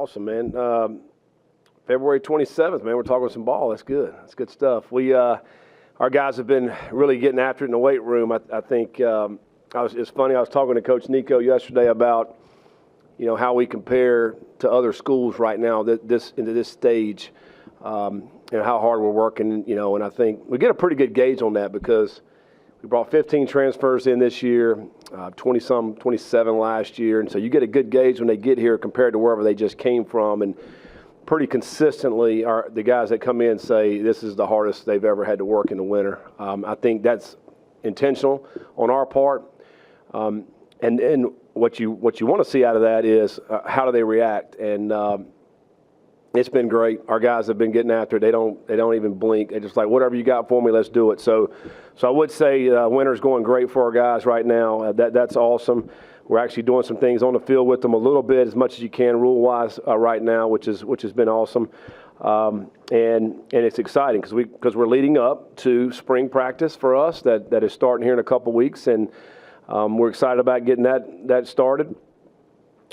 Awesome, man. February 27th, man, we're talking some ball. That's good. That's good stuff. Our guys have been really getting after it in the weight room. I think it's funny. I was talking to Coach Nico yesterday about, how we compare to other schools right now into this stage, and how hard we're working, and I think we get a pretty good gauge on that because we brought 15 transfers in this year, 27 last year, and so you get a good gauge when they get here compared to wherever they just came from, and pretty consistently the guys that come in say this is the hardest they've ever had to work in the winter. I think that's intentional on our part, and what you want to see out of that is how do they react, and it's been great. Our guys have been getting after it. They don't even blink. They're just like, whatever you got for me, let's do it. So I would say winter's going great for our guys right now. That's awesome. We're actually doing some things on the field with them a little bit, as much as you can rule-wise right now, which has been awesome. And it's exciting because we're leading up to spring practice for us that is starting here in a couple weeks, and we're excited about getting that started.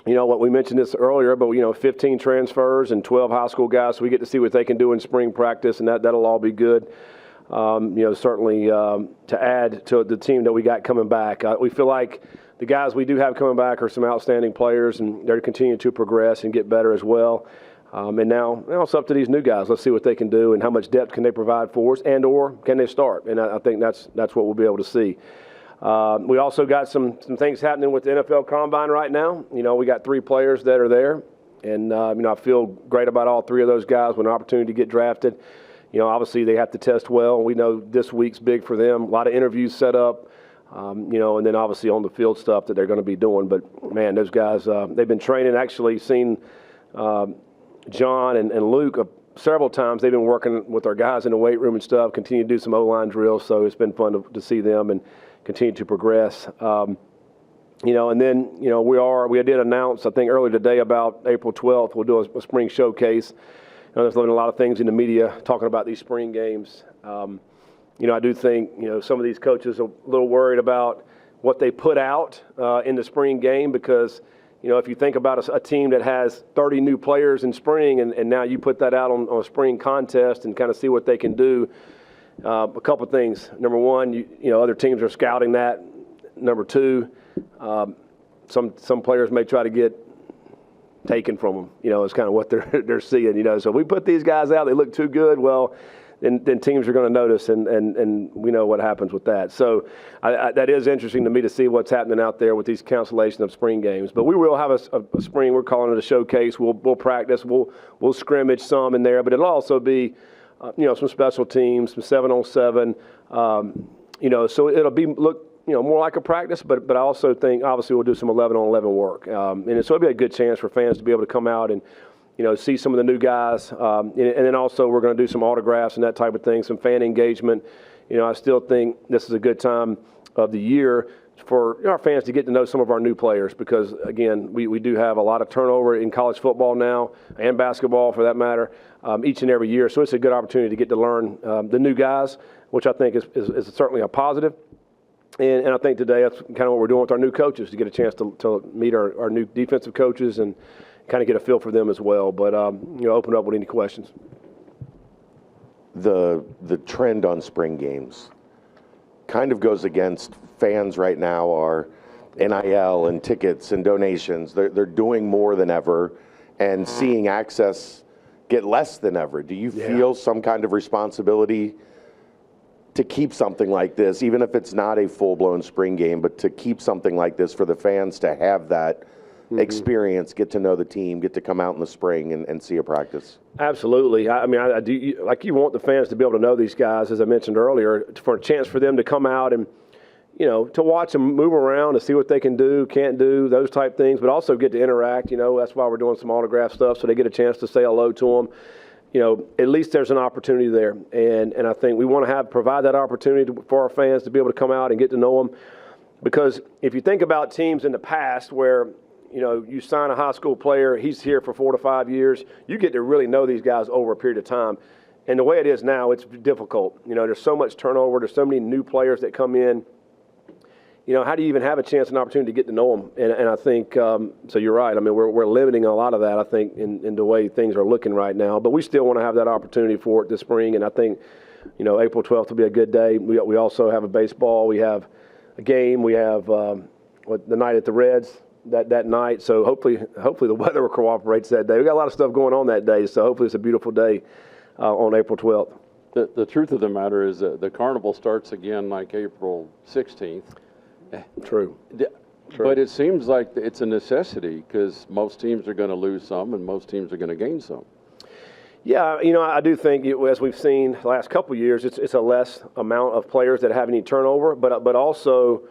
What we mentioned this earlier, but 15 transfers and 12 high school guys, so we get to see what they can do in spring practice, and that'll all be good. Certainly to add to the team that we got coming back. We feel like the guys we do have coming back are some outstanding players, and they're continuing to progress and get better as well. And now it's up to these new guys. Let's see what they can do and how much depth can they provide for us, and/or can they start? And I think that's what we'll be able to see. We also got some things happening with the NFL Combine right now. We got 3 players that are there, and I feel great about all 3 of those guys with an opportunity to get drafted. Obviously they have to test well. We know this week's big for them. A lot of interviews set up, and then obviously on the field stuff that they're going to be doing. But man, those guys, they've been training. Actually seen John and Luke several times. They've been working with our guys in the weight room and stuff. Continue to do some O-line drills, so it's been fun to see them and continue to progress. And then, we did announce, I think earlier today, about April 12th, we'll do a spring showcase. There's been a lot of things in the media talking about these spring games. I do think, some of these coaches are a little worried about what they put out in the spring game because, if you think about a team that has 30 new players in spring and now you put that out on a spring contest and kind of see what they can do, a couple of things. Number one, other teams are scouting that. Number two, some players may try to get taken from them. It's kind of what they're seeing. So if we put these guys out, they look too good. Well, then teams are going to notice, and we know what happens with that. So that is interesting to me to see what's happening out there with these cancellation of spring games. But we will have a spring. We're calling it a showcase. We'll practice. We'll scrimmage some in there, but it'll also be some special teams, some 7-on-7. So it'll be look more like a practice, but I also think obviously we'll do some 11-on-11 work, and so it'll be a good chance for fans to be able to come out and see some of the new guys, and then also we're going to do some autographs and that type of thing, some fan engagement. I still think this is a good time of the year for our fans to get to know some of our new players because, again, we do have a lot of turnover in college football now and basketball for that matter each and every year. So it's a good opportunity to get to learn the new guys, which I think is certainly a positive. And I think today that's kind of what we're doing with our new coaches, to get a chance to meet our new defensive coaches and kind of get a feel for them as well. But, open up with any questions. The trend on spring games kind of goes against fans right now are NIL and tickets and donations. They're doing more than ever and seeing access get less than ever. Do you feel some kind of responsibility to keep something like this, even if it's not a full-blown spring game, but to keep something like this for the fans to have that experience, get to know the team, get to come out in the spring and see a practice? Absolutely. I do. Like, you want the fans to be able to know these guys, as I mentioned earlier, for a chance for them to come out and, to watch them move around and see what they can do, can't do, those type things, but also get to interact. That's why we're doing some autograph stuff, so they get a chance to say hello to them. At least there's an opportunity there. And I think we want to provide that opportunity for our fans to be able to come out and get to know them. Because if you think about teams in the past where, you sign a high school player, he's here for 4 to 5 years, you get to really know these guys over a period of time. And the way it is now, it's difficult. There's so much turnover. There's so many new players that come in. how do you even have a chance and opportunity to get to know them? And I think, so you're right. I mean, we're limiting a lot of that, I think, in the way things are looking right now. But we still want to have that opportunity for it this spring. And I think, April 12th will be a good day. We also have a baseball. We have a game. We have the night at the Reds that night. So hopefully the weather cooperates that day. We got a lot of stuff going on that day. So hopefully it's a beautiful day on April 12th. The truth of the matter is that the carnival starts again like April 16th. True. But it seems like it's a necessity because most teams are going to lose some and most teams are going to gain some. Yeah, I do think, as we've seen the last couple of years, it's a less amount of players that have any turnover, but also,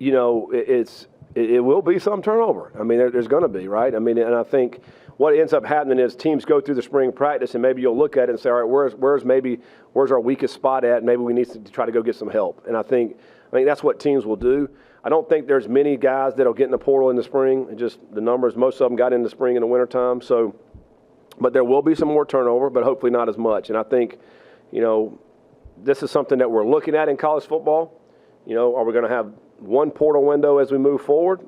it will be some turnover. I mean, there's going to be, right? I mean, and I think what ends up happening is teams go through the spring practice, and maybe you'll look at it and say, all right, where's our weakest spot at? Maybe we need to try to go get some help. And I think that's what teams will do. I don't think there's many guys that'll get in the portal in the spring. Just the numbers, most of them got in the spring and the wintertime. So, but there will be some more turnover, but hopefully not as much. And I think, this is something that we're looking at in college football. Are we going to have one portal window as we move forward?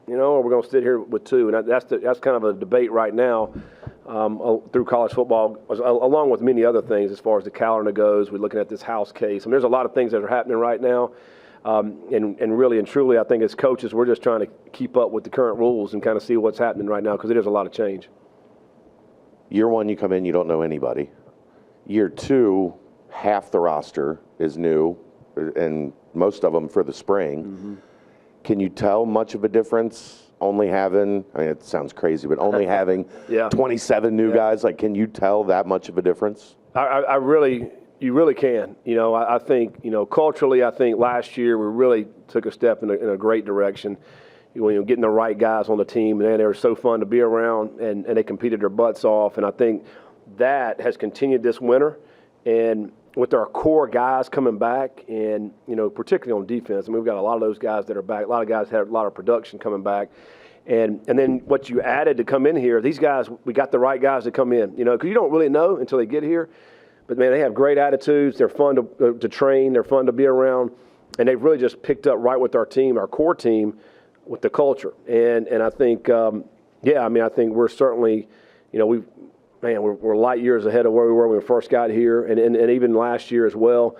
Or we're going to sit here with two, and that's kind of a debate right now through college football, along with many other things as far as the calendar goes. We're looking at this House case. I mean, there's a lot of things that are happening right now, and really and truly, I think as coaches, we're just trying to keep up with the current rules and kind of see what's happening right now because there's a lot of change. Year one, you come in, you don't know anybody. Year two, half the roster is new, and most of them for the spring. Mm-hmm. Can you tell much of a difference only having, it sounds crazy, but only having 27 new guys? Like, can you tell that much of a difference? You really can. I think, culturally, I think last year we really took a step in a great direction. Getting the right guys on the team, and they were so fun to be around, and they competed their butts off. And I think that has continued this winter. And with our core guys coming back, and particularly on defense, we've got a lot of those guys that are back. A lot of guys had a lot of production coming back, and then what you added to come in here, these guys, we got the right guys to come in. Because you don't really know until they get here, but man, they have great attitudes. They're fun to train. They're fun to be around, and they've really just picked up right with our team, our core team, with the culture. And I think, I think we're certainly, we're light years ahead of where we were when we first got here, and even last year as well,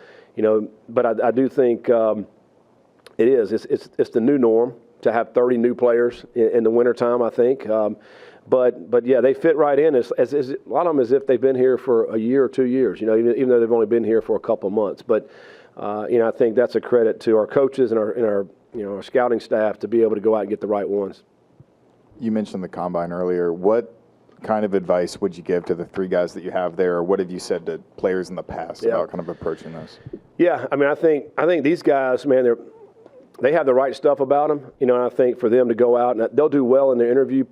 But I do think it's the new norm to have 30 new players in the wintertime, I think. But yeah, they fit right in as a lot of them as if they've been here for a year or 2 years. Even though they've only been here for a couple of months. But I think that's a credit to our coaches and our scouting staff to be able to go out and get the right ones. You mentioned the combine earlier. What kind of advice would you give to the three guys that you have there, or what have you said to players in the past about kind of approaching this? Yeah, I think these guys, man, they have the right stuff about them. And I think for them to go out and they'll do well in the interview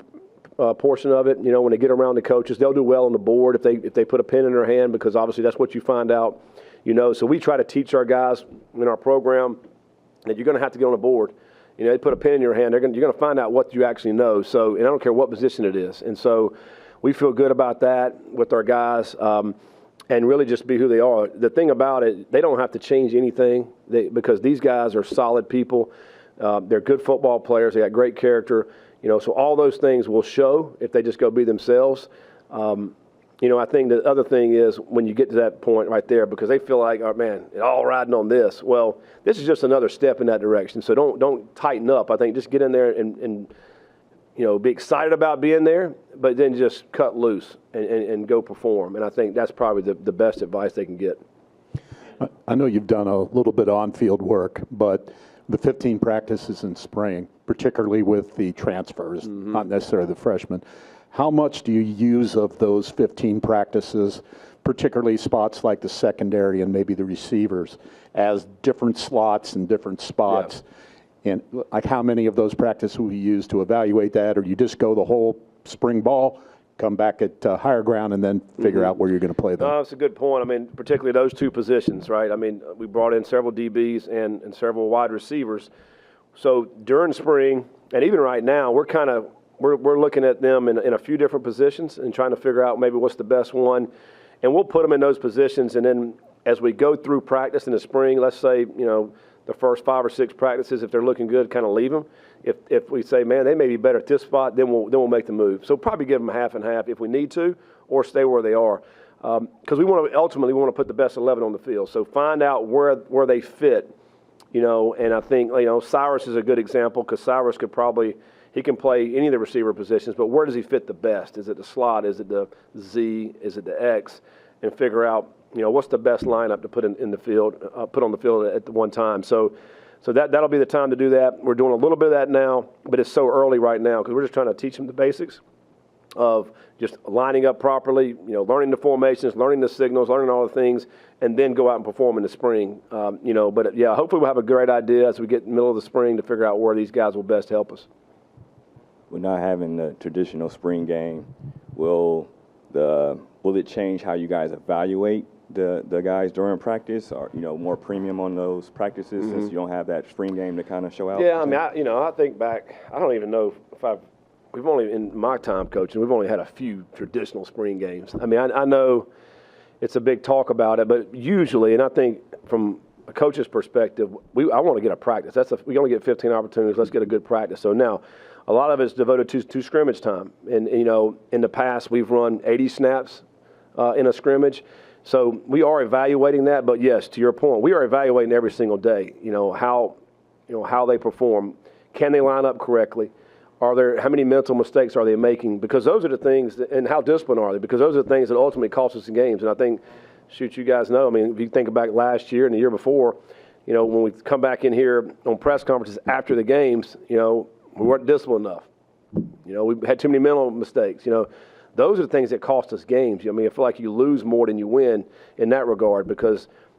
portion of it. When they get around the coaches, they'll do well on the board if they put a pen in their hand, because obviously that's what you find out. So we try to teach our guys in our program that you're going to have to get on the board. They put a pen in your hand, you're going to find out what you actually know. So, and I don't care what position it is. And so we feel good about that with our guys, and really just be who they are. The thing about it, they don't have to change anything because these guys are solid people. They're good football players. They got great character. So all those things will show if they just go be themselves. I think the other thing is when you get to that point right there, because they feel like, oh man, it's all riding on this. Well, this is just another step in that direction. So don't tighten up. I think just get in there and be excited about being there, but then just cut loose and go perform. And I think that's probably the best advice they can get. I know you've done a little bit of on-field work, but the 15 practices in spring, particularly with the transfers, not necessarily the freshmen, how much do you use of those 15 practices, particularly spots like the secondary and maybe the receivers, as different slots and different spots? Yeah. And like how many of those practices will you use to evaluate that, or you just go the whole spring ball, come back at higher ground, and then figure out where you're going to play them? That's a good point. Particularly those two positions, right? We brought in several DBs and several wide receivers. So during spring, and even right now, we're looking at them in a few different positions and trying to figure out maybe what's the best one. And we'll put them in those positions, and then as we go through practice in the spring, let's say, the first 5 or 6 practices. If they're looking good, kind of leave them. If we say, man, they may be better at this spot, then we'll make the move. So probably give them half and half if we need to, or stay where they are. Because we want to put the best 11 on the field. So find out where they fit, and I think, Cyrus is a good example because Cyrus he can play any of the receiver positions, but where does he fit the best? Is it the slot? Is it the Z? Is it the X? And figure out, what's the best lineup to put in the field, put on the field at the one time. So that'll be the time to do that. We're doing a little bit of that now, but it's so early right now because we're just trying to teach them the basics of just lining up properly, learning the formations, learning the signals, learning all the things, and then go out and perform in the spring. But yeah, hopefully we'll have a great idea as we get in the middle of the spring to figure out where these guys will best help us. We're not having the traditional spring game. Will it change how you guys evaluate the guys during practice, or more premium on those practices since you don't have that spring game to kind of show out? Yeah, I mean, I think back. I don't even know if we've only, in my time coaching, we've only had a few traditional spring games. I mean, I know it's a big talk about it, but usually, and I think from a coach's perspective, I want to get a practice. We only get 15 opportunities. Let's get a good practice. So now, a lot of it's devoted to scrimmage time. And, in the past, we've run 80 snaps in a scrimmage. So we are evaluating that. But, yes, to your point, we are evaluating every single day, how they perform. Can they line up correctly? How many mental mistakes are they making? Because those are the things, and how disciplined are they? Because those are the things that ultimately cost us in games. And I think, you guys know, I mean, if you think back last year and the year before, when we come back in here on press conferences after the games, we weren't disciplined enough. We had too many mental mistakes. Those are the things that cost us games. I feel like you lose more than you win in that regard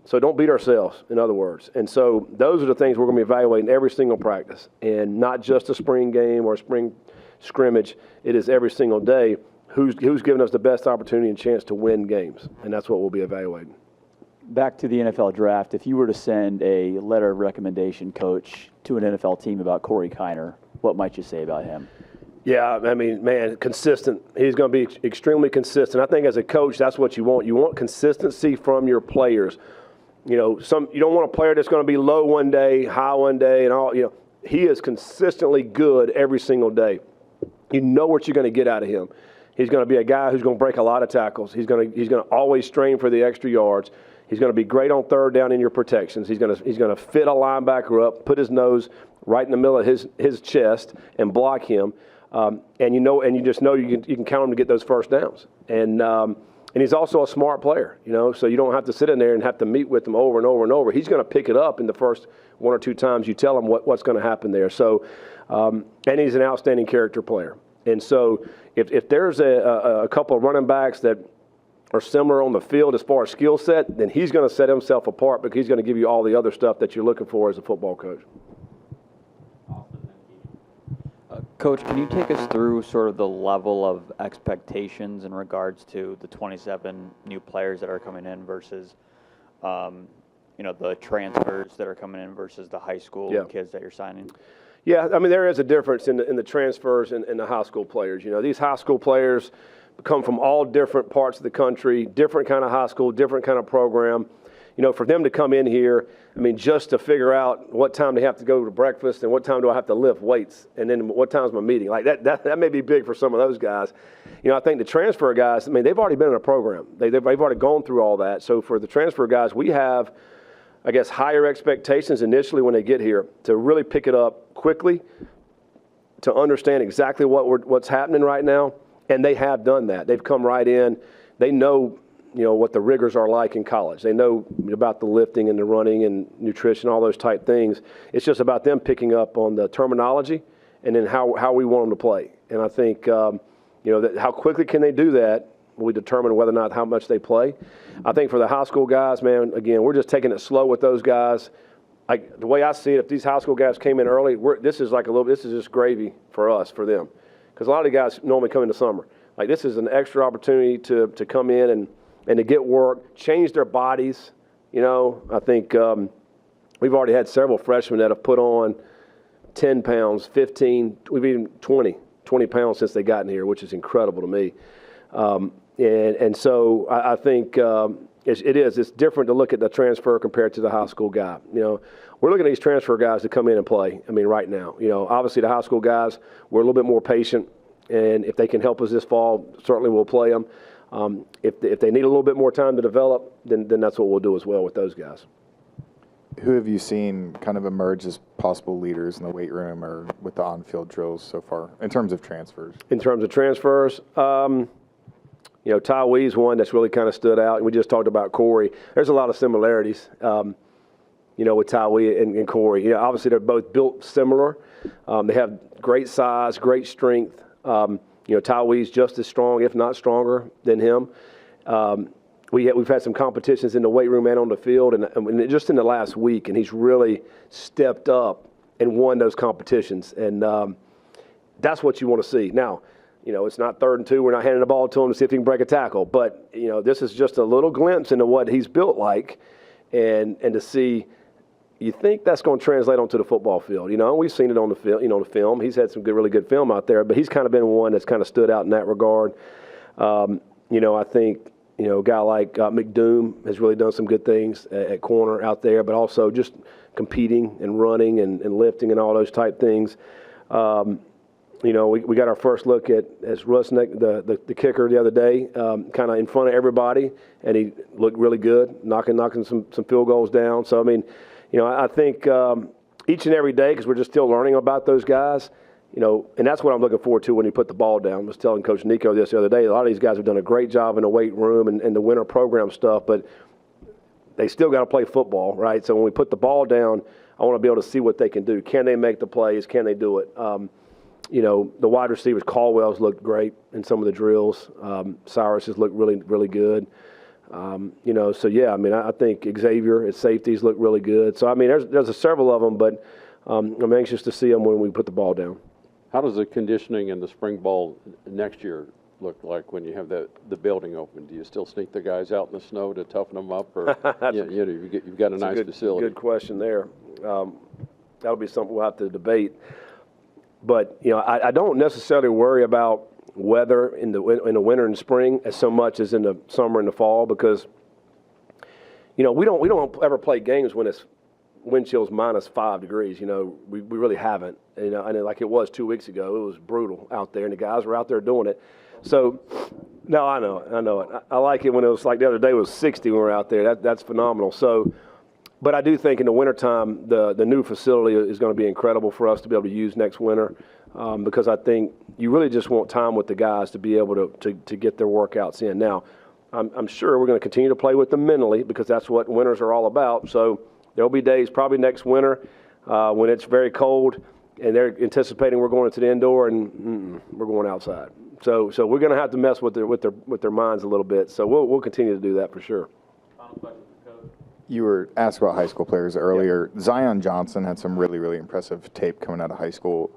so don't beat ourselves, in other words. And so those are the things we're going to be evaluating every single practice, and not just a spring game or a spring scrimmage. It is every single day who's giving us the best opportunity and chance to win games, and that's what we'll be evaluating. Back to the NFL draft, if you were to send a letter of recommendation, Coach, to an NFL team about Corey Kiner, what might you say about him? Yeah, I mean, man, consistent. He's going to be extremely consistent. I think as a coach, that's what you want. You want consistency from your players. You don't want a player that's going to be low one day, high one day, and all. He is consistently good every single day. You know what you're going to get out of him. He's going to be a guy who's going to break a lot of tackles. He's going to always strain for the extra yards. He's going to be great on third down in your protections. He's going to fit a linebacker up, put his nose right in the middle of his chest, and block him. And you just know you can count him to get those first downs. And he's also a smart player, so you don't have to sit in there and have to meet with him over and over and over. He's going to pick it up in the first 1 or 2 times you tell him what's going to happen there. So, and he's an outstanding character player. And so if there's a couple of running backs that are similar on the field as far as skill set, then he's going to set himself apart because he's going to give you all the other stuff that you're looking for as a football coach. Coach, can you take us through sort of the level of expectations in regards to the 27 new players that are coming in versus, the transfers that are coming in versus the high school kids that you're signing? Yeah, I mean, there is a difference in the transfers and the high school players. These high school players come from all different parts of the country, different kind of high school, different kind of program. For them to come in here, I mean, just to figure out what time they have to go to breakfast and what time do I have to lift weights and then what time's my meeting. Like that may be big for some of those guys. I think the transfer guys, I mean, they've already been in a program. They've already gone through all that. So for the transfer guys, we have, I guess, higher expectations initially when they get here to really pick it up quickly, to understand exactly what's happening right now. And they have done that. They've come right in. They know what the rigors are like in college. They know about the lifting and the running and nutrition, all those type things. It's just about them picking up on the terminology and then how we want them to play. And I think, that how quickly can they do that will determine whether or not how much they play. I think for the high school guys, man, again, we're just taking it slow with those guys. The way I see it, if these high school guys came in early, this is just gravy for us, for them. Because a lot of the guys normally come in the summer. Like, this is an extra opportunity to come in and to get work, change their bodies. I think we've already had several freshmen that have put on 10 pounds, 15, we've even 20 pounds since they gotten here, which is incredible to me. And so I think, It is. It's different to look at the transfer compared to the high school guy. We're looking at these transfer guys to come in and play. I mean, right now. Obviously the high school guys, we're a little bit more patient, and if they can help us this fall, certainly we'll play them. If they need a little bit more time to develop, then that's what we'll do as well with those guys. Who have you seen kind of emerge as possible leaders in the weight room or with the on-field drills so far in terms of transfers? In terms of transfers, Ty Wee's one that's really kind of stood out. And we just talked about Corey. There's a lot of similarities, with Ty Wee and Corey. Obviously they're both built similar. They have great size, great strength. Ty Wee's just as strong, if not stronger, than him. We've had some competitions in the weight room and on the field, and just in the last week, and he's really stepped up and won those competitions. And that's what you want to see. Now, it's not 3rd and 2. We're not handing the ball to him to see if he can break a tackle. But, this is just a little glimpse into what he's built like, and to see, you think that's going to translate onto the football field. We've seen it on the field, the film. He's had some really good film out there, but he's kind of been one that's kind of stood out in that regard. I think, a guy like McDoom has really done some good things at corner out there, but also just competing and running and lifting and all those type things. We got our first look at Rusnick, the kicker, the other day, kind of in front of everybody, and he looked really good, knocking some field goals down. So, I think each and every day, because we're just still learning about those guys, and that's what I'm looking forward to when you put the ball down. I was telling Coach Nico this the other day. A lot of these guys have done a great job in the weight room and the winter program stuff, but they still got to play football, right? So when we put the ball down, I want to be able to see what they can do. Can they make the plays? Can they do it? The wide receivers, Caldwell's looked great in some of the drills. Cyrus has looked really, really good. I think Xavier at safeties looked really good. So, there's several of them, but I'm anxious to see them when we put the ball down. How does the conditioning in the spring ball next year look like when you have the building open? Do you still sneak the guys out in the snow to toughen them up, or you've got a nice facility? Good question there. That'll be something we'll have to debate. But I don't necessarily worry about weather in the winter and spring as so much as in the summer and the fall, because we don't ever play games when it's wind chill's -5 degrees. We really haven't. And like it was 2 weeks ago, it was brutal out there, and the guys were out there doing it. So, no, I know it. I like it when it was like the other day it was 60 when we were out there. That's phenomenal. So, but I do think in the wintertime, the new facility is going to be incredible for us to be able to use next winter, because I think you really just want time with the guys to be able to get their workouts in. Now, I'm sure we're going to continue to play with them mentally, because that's what winters are all about. So there'll be days probably next winter when it's very cold and they're anticipating we're going into the indoor and we're going outside. So we're going to have to mess with their minds a little bit. So we'll continue to do that for sure. Final question for Coach. You were asked about high school players earlier. Yeah. Zion Johnson had some really, really impressive tape coming out of high school.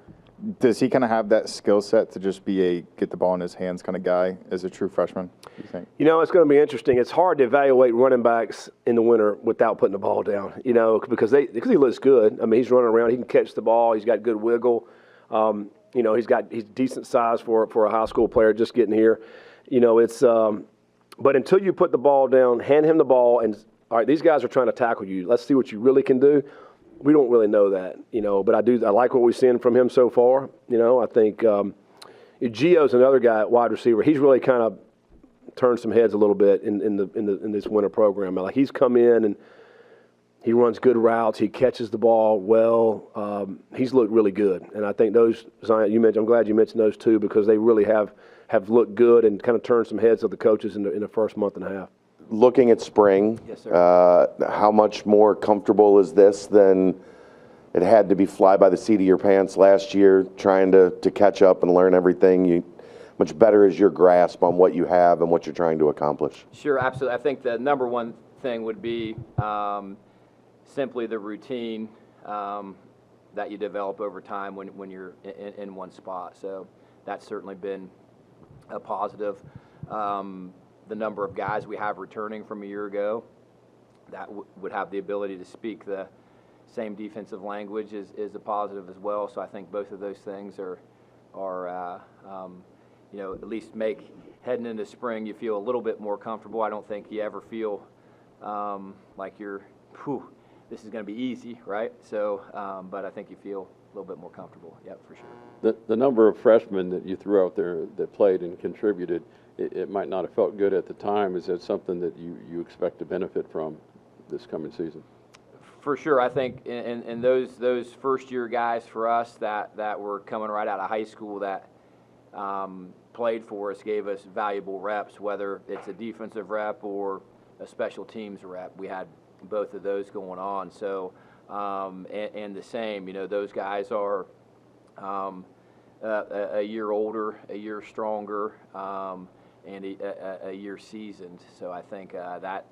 Does he kind of have that skill set to just be a get the ball in his hands kind of guy as a true freshman, do you think? It's going to be interesting. It's hard to evaluate running backs in the winter without putting the ball down, because he looks good. He's running around. He can catch the ball. He's got good wiggle. He's decent size for a high school player just getting here. But until you put the ball down, hand him the ball, and, all right, these guys are trying to tackle you. Let's see what you really can do. We don't really know that, but I like what we've seen from him so far. I think Gio's another guy at wide receiver. He's really kind of turned some heads a little bit in this winter program. Like, he's come in and he runs good routes. He catches the ball well. He's looked really good, and I think those Zion, I'm glad you mentioned those two, because they really have looked good and kind of turned some heads of the coaches in the first month and a half. Looking at spring, yes, sir. How much more comfortable is this than it had to be fly by the seat of your pants last year, trying to catch up and learn everything? Much better is your grasp on what you have and what you're trying to accomplish? Sure, absolutely. I think the number one thing would be simply the routine that you develop over time when you're in one spot. So that's certainly been a positive. The number of guys we have returning from a year ago that would have the ability to speak the same defensive language is a positive as well. So I think both of those things are at least make heading into spring you feel a little bit more comfortable. I don't think you ever feel like this is going to be easy, right? So, but I think you feel a little bit more comfortable. Yep, for sure. The number of freshmen that you threw out there that played and contributed, it might not have felt good at the time. Is that something that you expect to benefit from this coming season? For sure. I think in those first-year guys for us that were coming right out of high school that played for us gave us valuable reps, whether it's a defensive rep or a special teams rep. We had both of those going on. So, and the same, those guys are a year older, a year stronger, and a year seasoned. So I think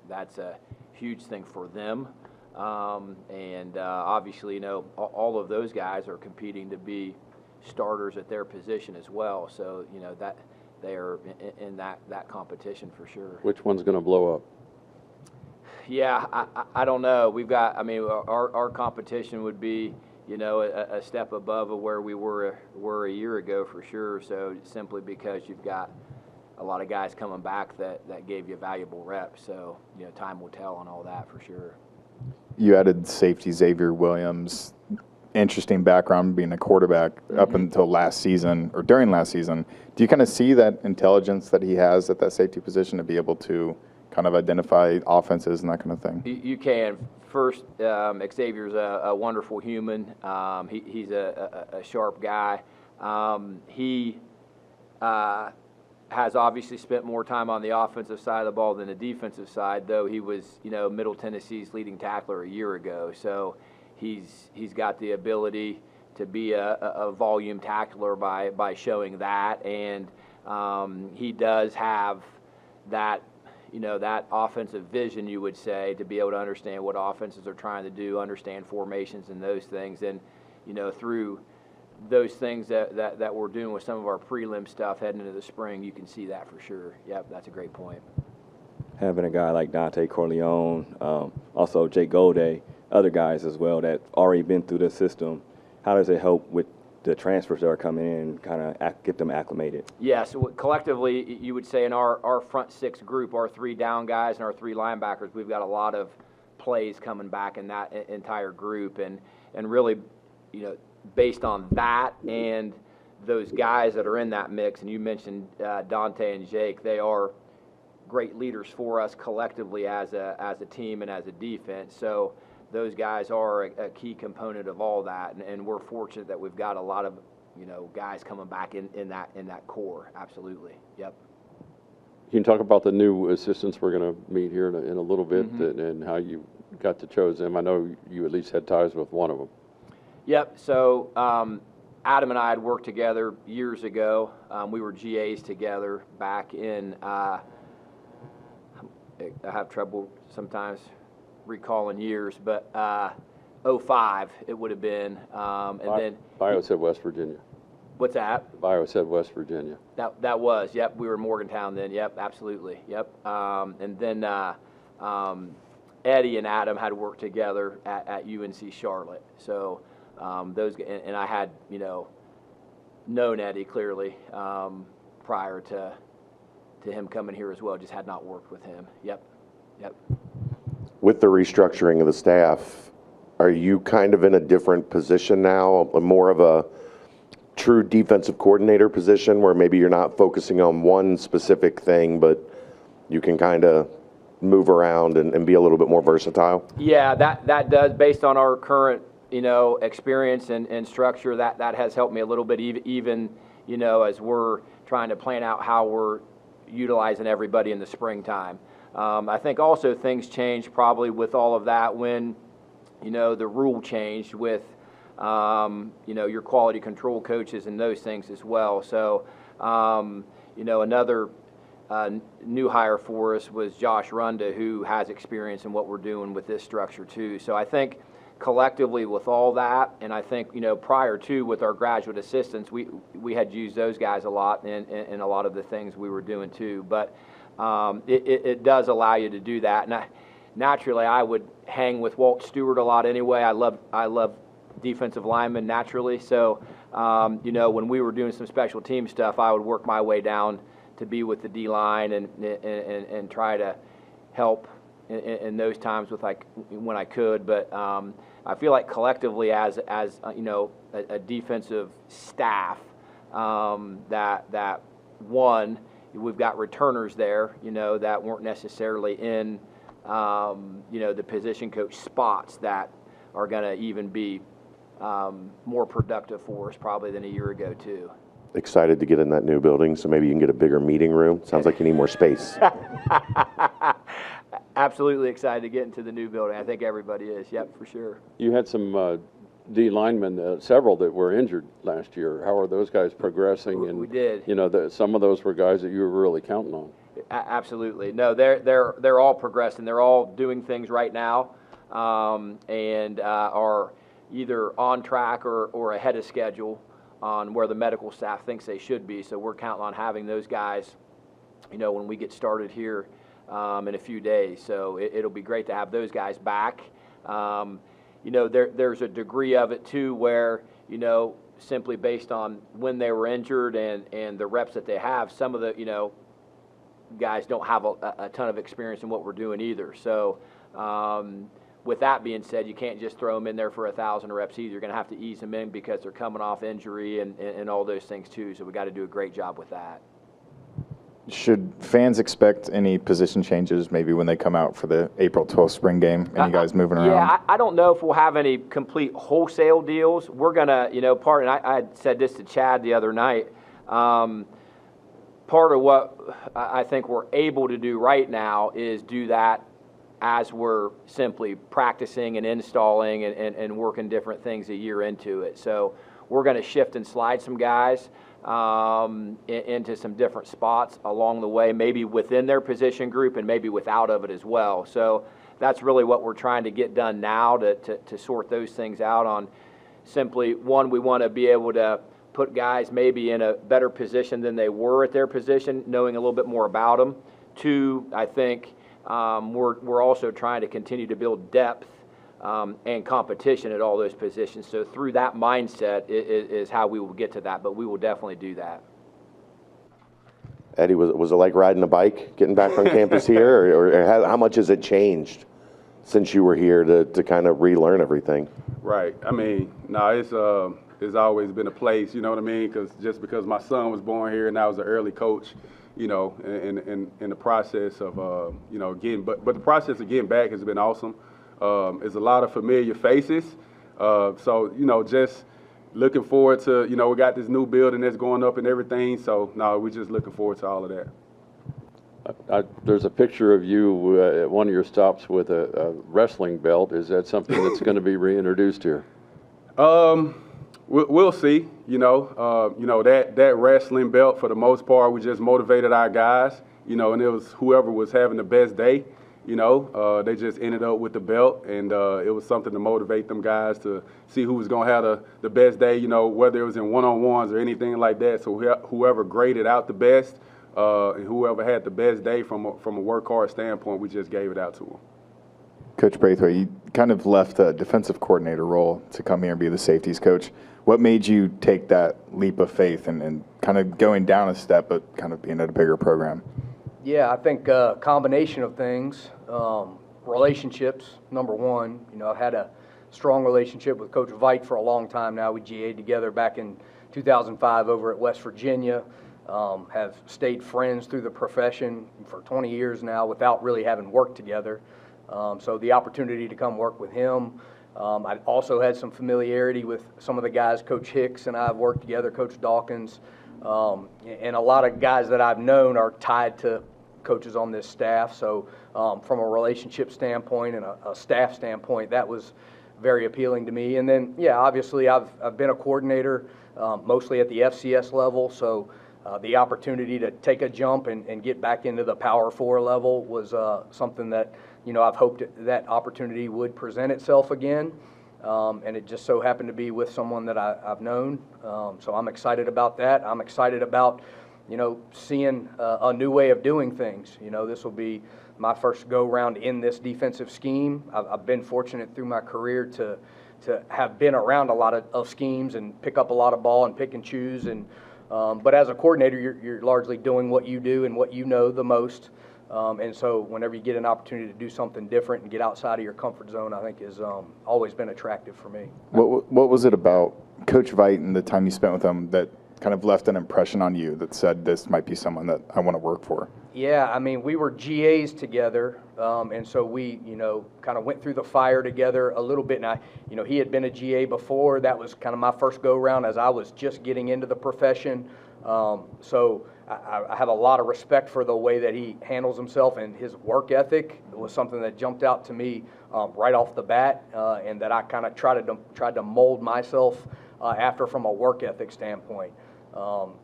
that's a huge thing for them. And obviously, all of those guys are competing to be starters at their position as well. So, that they are in that competition for sure. Which one's going to blow up? Yeah, I don't know. We've got, our competition would be, a step above of where we were a year ago for sure. So simply because you've got a lot of guys coming back that gave you valuable reps. So, time will tell on all that for sure. You added safety Xavier Williams. Interesting background being a quarterback up until last season or during last season. Do you kind of see that intelligence that he has at that safety position to be able to kind of identify offenses and that kind of thing? You can. First, Xavier's a wonderful human. He's a sharp guy. He has obviously spent more time on the offensive side of the ball than the defensive side, though he was, Middle Tennessee's leading tackler a year ago. So he's got the ability to be a volume tackler by showing that, and he does have that, that offensive vision, you would say, to be able to understand what offenses are trying to do, understand formations and those things, and through those things that we're doing with some of our prelim stuff heading into the spring, you can see that for sure. Yep, that's a great point. Having a guy like Dante Corleone, also Jake Golday, other guys as well that already been through the system, how does it help with the transfers that are coming in, kind of get them acclimated? Yeah, so collectively, you would say in our front six group, our three down guys and our three linebackers, we've got a lot of plays coming back in that entire group, and really, based on that and those guys that are in that mix, and you mentioned Dante and Jake, they are great leaders for us collectively as a team and as a defense. So those guys are a key component of all that, and we're fortunate that we've got a lot of guys coming back in that core. Absolutely, yep. You can talk about the new assistants we're going to meet here in a little bit, and how you got to choose them. I know you at least had ties with one of them. Yep. So Adam and I had worked together years ago. We were GAs together back in. I have trouble sometimes recalling years, but 05 it would have been. Then Bio said West Virginia. What's that? Bio said West Virginia. That was, yep. We were in Morgantown then. Yep, absolutely. Yep. And then Eddie and Adam had worked together at UNC Charlotte. So those, and I had known Eddie clearly prior to him coming here as well. Just had not worked with him. Yep. With the restructuring of the staff, are you kind of in a different position now, more of a true defensive coordinator position where maybe you're not focusing on one specific thing, but you can kind of move around and be a little bit more versatile? Yeah, that does, based on our current experience and structure, that has helped me a little bit, even as we're trying to plan out how we're utilizing everybody in the springtime. I think also things changed probably with all of that when the rule changed with your quality control coaches and those things as well. So another new hire for us was Josh Runda, who has experience in what we're doing with this structure too. So I think collectively with all that, and I think prior to with our graduate assistants, we had used those guys a lot in a lot of the things we were doing too. But it does allow you to do that. And naturally, I would hang with Walt Stewart a lot anyway. I love defensive linemen naturally. So when we were doing some special team stuff, I would work my way down to be with the D line and try to help in those times with when I could, but I feel like collectively as you know, a defensive staff, that one, we've got returners there, you know, that weren't necessarily in you know, the position coach spots that are going to even be more productive for us probably than a year ago too. Excited to get in that new building, so maybe you can get a bigger meeting room. Sounds like you need more space. Absolutely excited to get into the new building. I think everybody is. Yep, for sure. You had some D linemen, several that were injured last year. How are those guys progressing? And we did. You know, some of those were guys that you were really counting on. Absolutely. No, they're all progressing. They're all doing things right now, and are either on track or ahead of schedule on where the medical staff thinks they should be. So we're counting on having those guys, you know, when we get started here in a few days. So it'll be great to have those guys back. You know, there's a degree of it too where, you know, simply based on when they were injured and the reps that they have, some of the, you know, guys don't have a ton of experience in what we're doing either. So with that being said, you can't just throw them in there for 1,000 reps either. You're going to have to ease them in because they're coming off injury and all those things too. So we got to do a great job with that. Should fans expect any position changes maybe when they come out for the April 12th spring game? Any guys moving around? Yeah, I don't know if we'll have any complete wholesale deals. We're going to, you know, and I said this to Chad the other night, part of what I think we're able to do right now is do that as we're simply practicing and installing and working different things a year into it. So we're going to shift and slide some guys into some different spots along the way, maybe within their position group and maybe without of it as well. So that's really what we're trying to get done now to sort those things out on. Simply, one, we want to be able to put guys maybe in a better position than they were at their position, knowing a little bit more about them. Two, I think we're also trying to continue to build depth and competition at all those positions. So through that mindset is how we will get to that, but we will definitely do that. Eddie, was it like riding a bike, getting back on campus here, or how much has it changed since you were here to kind of relearn everything? Right. I mean, no, it's always been a place, you know what I mean? Because my son was born here and I was an early coach, you know, in the process of, you know, but the process of getting back has been awesome. It's a lot of familiar faces. So, you know, just looking forward to, you know, we got this new building that's going up and everything. So, no, we're just looking forward to all of that. There's a picture of you at one of your stops with a wrestling belt. Is that something that's going to be reintroduced here? We'll see. You know that wrestling belt, for the most part, we just motivated our guys. You know, and it was whoever was having the best day. You know, they just ended up with the belt, and it was something to motivate them guys to see who was going to have the best day, you know, whether it was in one-on-ones or anything like that. So whoever graded out the best and whoever had the best day from a work hard standpoint, we just gave it out to them. Coach Braithwaite, you kind of left a defensive coordinator role to come here and be the safeties coach. What made you take that leap of faith and kind of going down a step but kind of being at a bigger program? Yeah, I think a combination of things. Relationships, number one. You know, I've had a strong relationship with Coach Veidt for a long time now. We GA'd together back in 2005 over at West Virginia. Have stayed friends through the profession for 20 years now without really having worked together. So the opportunity to come work with him. I also had some familiarity with some of the guys. Coach Hicks and I have worked together, Coach Dawkins. And a lot of guys that I've known are tied to coaches on this staff. So from a relationship standpoint and a staff standpoint, that was very appealing to me. And then, yeah, obviously I've been a coordinator mostly at the FCS level. So the opportunity to take a jump and get back into the Power 4 level was something that, you know, I've hoped that opportunity would present itself again. And it just so happened to be with someone that I've known. So I'm excited about that. I'm excited about, you know, seeing a new way of doing things. You know, this will be my first go-round in this defensive scheme. I've been fortunate through my career to have been around a lot of schemes and pick up a lot of ball and pick and choose. And but as a coordinator, you're largely doing what you do and what you know the most. And so whenever you get an opportunity to do something different and get outside of your comfort zone, I think has always been attractive for me. What was it about Coach Veidt and the time you spent with him that kind of left an impression on you that said this might be someone that I want to work for? Yeah, I mean, we were GAs together, and so we, kind of went through the fire together a little bit. And he had been a GA before. That was kind of my first go-round as I was just getting into the profession. So I have a lot of respect for the way that he handles himself, and his work ethic was something that jumped out to me right off the bat, and that I kind of tried to mold myself after from a work ethic standpoint.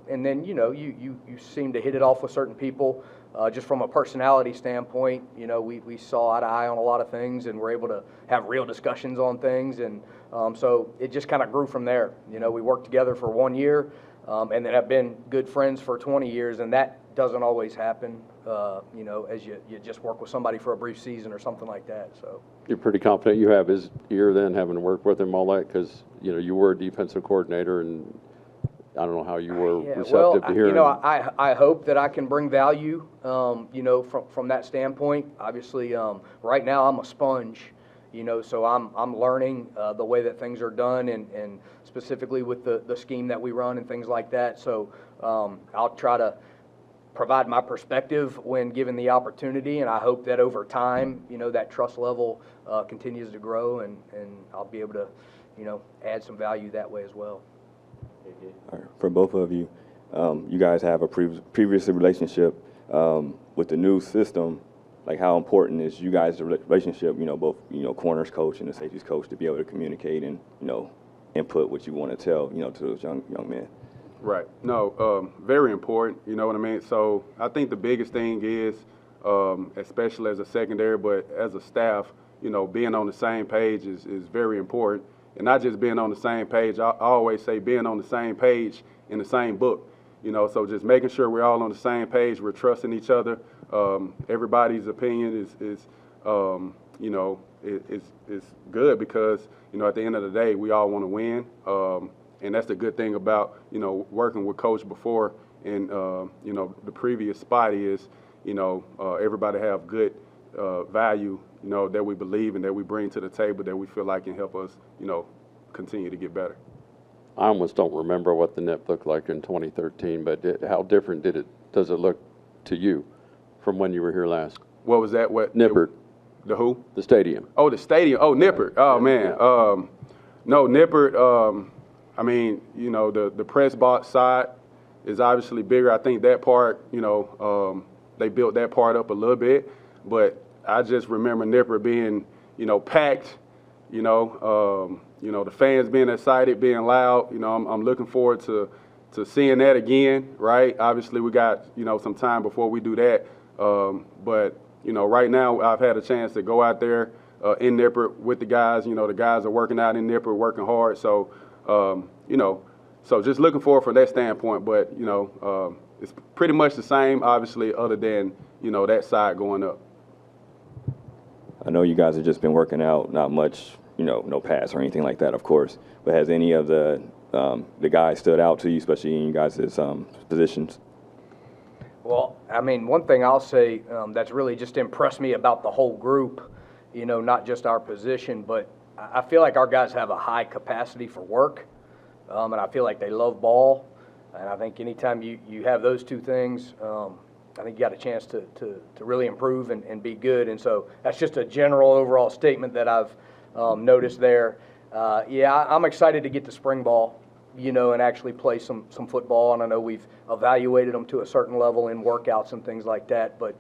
And then, you seem to hit it off with certain people. Just from a personality standpoint, we saw eye to eye on a lot of things and were able to have real discussions on things. And so it just kind of grew from there. We worked together for 1 year and then have been good friends for 20 years. And that doesn't always happen, as you just work with somebody for a brief season or something like that. So you're pretty confident you have his ear then, having worked with him all that, because, you were a defensive coordinator, and I don't know how you were receptive to hearing. I hope that I can bring value, from that standpoint. Obviously, right now I'm a sponge, so I'm learning the way that things are done, and specifically with the scheme that we run and things like that. So I'll try to provide my perspective when given the opportunity, and I hope that over time, that trust level continues to grow, and I'll be able to, add some value that way as well. All right. For both of you, you guys have a previous relationship with the new system. Like, how important is you guys' relationship? Both corners coach and the safeties coach, to be able to communicate and input what you want to tell to those young men. Right. No, very important. You know what I mean? So I think the biggest thing is, especially as a secondary, but as a staff, being on the same page is very important. And not just being on the same page. I always say being on the same page in the same book. So just making sure we're all on the same page, we're trusting each other. Everybody's opinion is good because, at the end of the day, we all want to win. And that's the good thing about, working with Coach before and, the previous spot is, everybody have good value, that we believe and that we bring to the table that we feel like can help us, continue to get better. I almost don't remember what the NIP looked like in 2013, but how different does it look to you from when you were here last? What was that? What? Nippert. The who? The stadium. Oh, the stadium. Oh, Nippert. Oh, man. Yeah. No, Nippert, I mean, the press box side is obviously bigger. I think that part, they built that part up a little bit. But I just remember Nippert being, packed, the fans being excited, being loud. I'm looking forward to seeing that again, right? Obviously, we got, some time before we do that. But, right now I've had a chance to go out there in Nippert with the guys. The guys are working out in Nippert, working hard. So, so just looking forward from that standpoint. But, it's pretty much the same, obviously, other than, that side going up. I know you guys have just been working out, not much, no pass or anything like that, of course. But has any of the guys stood out to you, especially in you guys' positions? Well, I mean, one thing I'll say that's really just impressed me about the whole group, not just our position, but I feel like our guys have a high capacity for work, and I feel like they love ball. And I think anytime you have those two things, I think you got a chance to really improve and be good. And so that's just a general overall statement that I've noticed there. I'm excited to get to spring ball, and actually play some football. And I know we've evaluated them to a certain level in workouts and things like that. But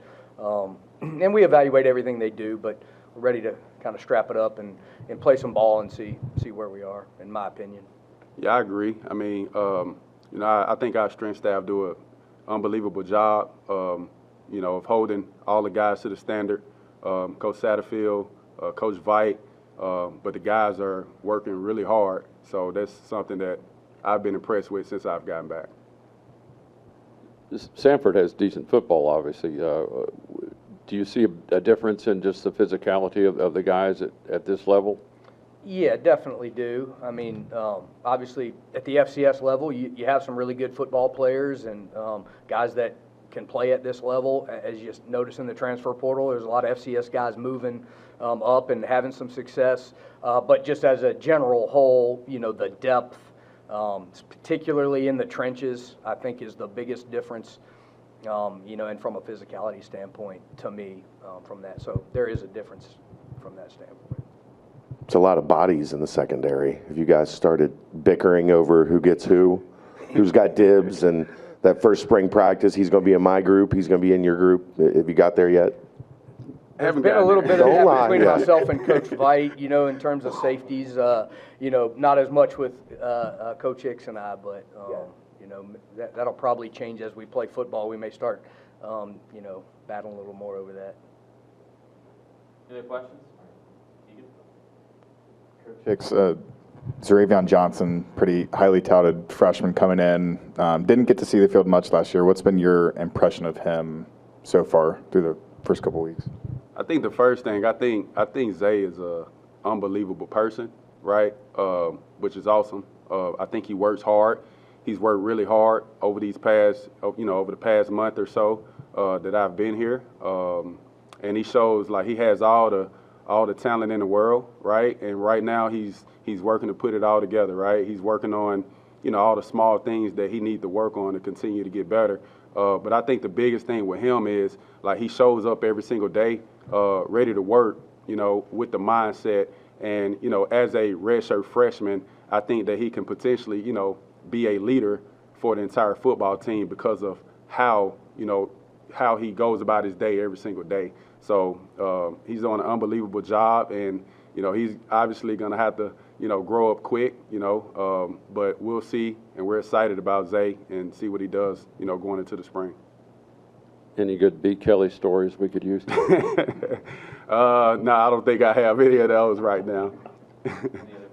and we evaluate everything they do, but we're ready to kind of strap it up and play some ball and see where we are, in my opinion. Yeah, I agree. I mean, I think our strength staff do an unbelievable job, of holding all the guys to the standard. Coach Satterfield, Coach Veidt, but the guys are working really hard. So that's something that I've been impressed with since I've gotten back. Sanford has decent football, obviously. Do you see a difference in just the physicality of the guys at this level? Yeah, definitely do. I mean, obviously at the FCS level, you have some really good football players and guys that can play at this level. As you notice in the transfer portal, there's a lot of FCS guys moving up and having some success. But just as a general whole, the depth, particularly in the trenches, I think is the biggest difference, and from a physicality standpoint to me from that. So there is a difference from that standpoint. It's a lot of bodies in the secondary. Have you guys started bickering over who gets who's got dibs, and that first spring practice, he's going to be in my group, he's going to be in your group? Have you got there yet? There's been a little bit of that between myself and Coach Veidt, in terms of safeties. Not as much with Coach Hicks and I, but that'll probably change as we play football. We may start, battling a little more over that. Any questions? Hicks, Zaravion Johnson, pretty highly touted freshman coming in. Didn't get to see the field much last year. What's been your impression of him so far through the first couple weeks? I think the first thing, I think Zay is a unbelievable person, right? Which is awesome. I think he works hard. He's worked really hard over the past month or so that I've been here, and he shows like he has all the talent in the world, right? And right now he's working to put it all together, right? He's working on all the small things that he needs to work on to continue to get better. But I think the biggest thing with him is like he shows up every single day, ready to work, with the mindset. And as a redshirt freshman, I think that he can potentially, be a leader for the entire football team because of how he goes about his day every single day. So he's doing an unbelievable job, and he's obviously going to have to grow up quick, but we'll see, and we're excited about Zay and see what he does, going into the spring. Any good B. Kelly stories we could use? No, I don't think I have any of those right now. Any other